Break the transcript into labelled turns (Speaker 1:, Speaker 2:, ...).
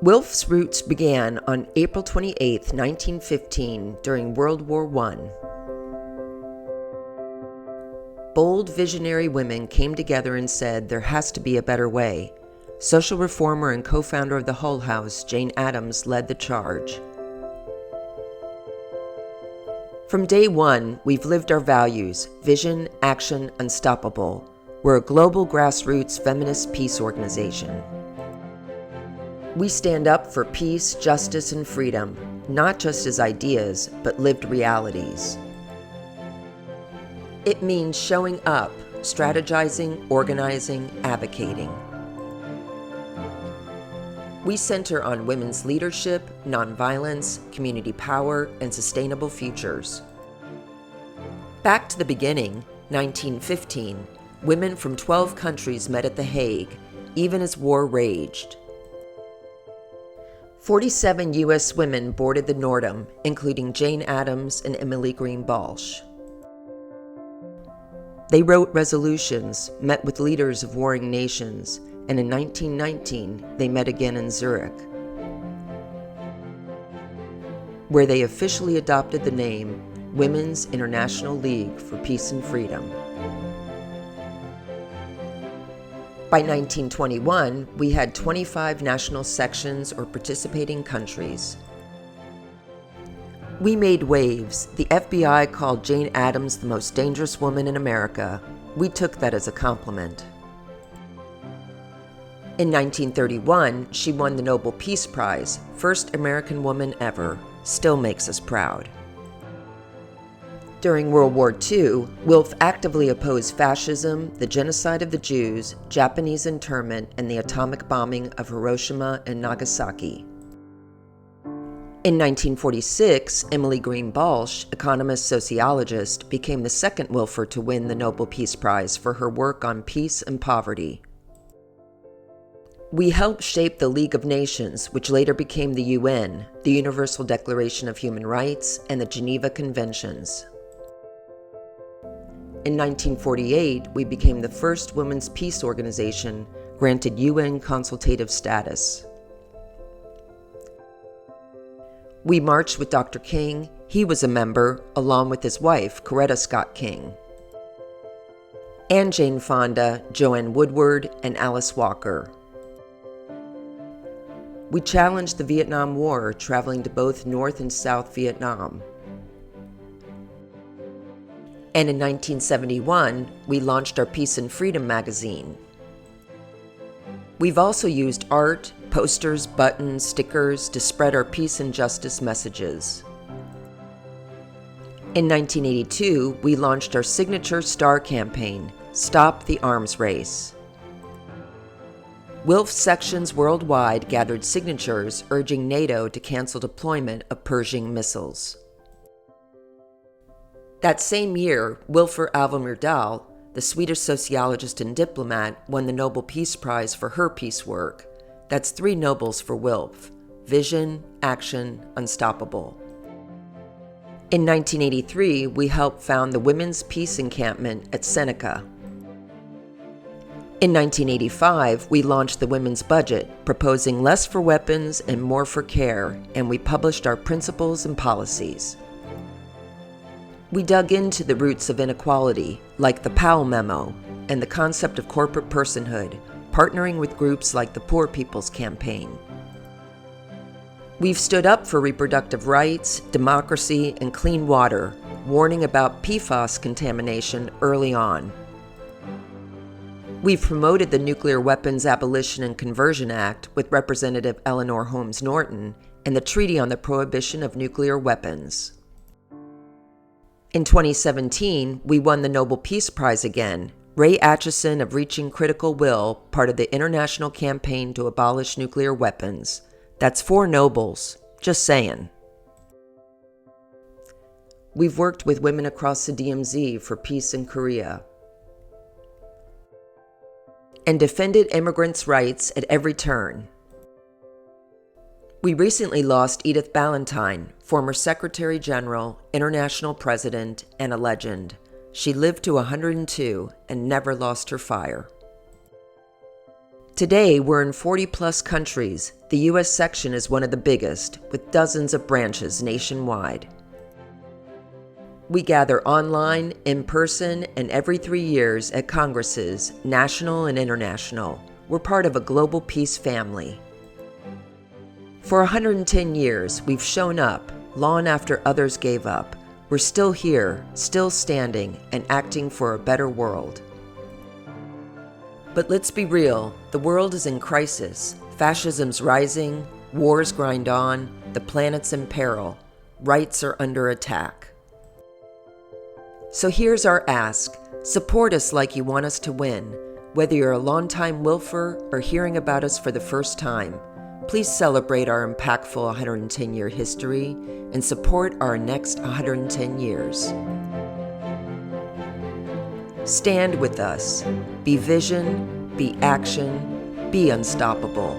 Speaker 1: WILPF's roots began on April 28, 1915, during World War I. Bold visionary women came together and said there has to be a better way. Social reformer and co-founder of the Hull House, Jane Addams, led the charge. From day one, we've lived our values: vision, action, unstoppable. We're a global grassroots feminist peace organization. We stand up for peace, justice, and freedom, not just as ideas, but lived realities. It means showing up, strategizing, organizing, advocating. We center on women's leadership, nonviolence, community power, and sustainable futures. Back to the beginning, 1915, women from 12 countries met at The Hague, even as war raged. 47 U.S. women boarded the Nordam, including Jane Addams and Emily Green Balch. They wrote resolutions, met with leaders of warring nations, and in 1919, they met again in Zurich, where they officially adopted the name Women's International League for Peace and Freedom. By 1921, we had 25 national sections or participating countries. We made waves. The FBI called Jane Addams the most dangerous woman in America. We took that as a compliment. In 1931, she won the Nobel Peace Prize, first American woman ever. Still makes us proud. During World War II, WILPF actively opposed fascism, the genocide of the Jews, Japanese internment, and the atomic bombing of Hiroshima and Nagasaki. In 1946, Emily Green Balch, economist sociologist, became the second WILPFer to win the Nobel Peace Prize for her work on peace and poverty. We helped shape the League of Nations, which later became the UN, the Universal Declaration of Human Rights, and the Geneva Conventions. In 1948, we became the first women's peace organization granted UN consultative status. We marched with Dr. King. He was a member, along with his wife, Coretta Scott King, and Jane Fonda, Joanne Woodward, and Alice Walker. We challenged the Vietnam War, traveling to both North and South Vietnam. And in 1971, we launched our Peace and Freedom magazine. We've also used art, posters, buttons, stickers to spread our peace and justice messages. In 1982, we launched our signature STAR campaign, Stop the Arms Race. WILPF sections worldwide gathered signatures urging NATO to cancel deployment of Pershing missiles. That same year, WILPFer Alva Myrdal, the Swedish sociologist and diplomat, won the Nobel Peace Prize for her peace work. That's 3 Nobels for WILPF: vision, action, unstoppable. In 1983, we helped found the Women's Peace Encampment at Seneca. In 1985, we launched the Women's Budget, proposing less for weapons and more for care, and we published our principles and policies. We dug into the roots of inequality, like the Powell Memo, and the concept of corporate personhood, partnering with groups like the Poor People's Campaign. We've stood up for reproductive rights, democracy, and clean water, warning about PFAS contamination early on. We've promoted the Nuclear Weapons Abolition and Conversion Act with Representative Eleanor Holmes Norton and the Treaty on the Prohibition of Nuclear Weapons. In 2017, we won the Nobel Peace Prize again, Ray Atchison of Reaching Critical Will, part of the International Campaign to Abolish Nuclear Weapons. That's 4 Nobels, just saying. We've worked with women across the DMZ for peace in Korea, and defended immigrants' rights at every turn. We recently lost Edith Ballantyne, former Secretary General, International President, and a legend. She lived to 102 and never lost her fire. Today, we're in 40-plus countries. The U.S. section is one of the biggest, with dozens of branches nationwide. We gather online, in person, and every 3 years at congresses, national and international. We're part of a global peace family. For 110 years, we've shown up, long after others gave up. We're still here, still standing, and acting for a better world. But let's be real, the world is in crisis. Fascism's rising, wars grind on, the planet's in peril, rights are under attack. So here's our ask. Support us like you want us to win. Whether you're a longtime WILPFer or hearing about us for the first time, please celebrate our impactful 110-year history and support our next 110 years. Stand with us. Be vision, be action, be unstoppable.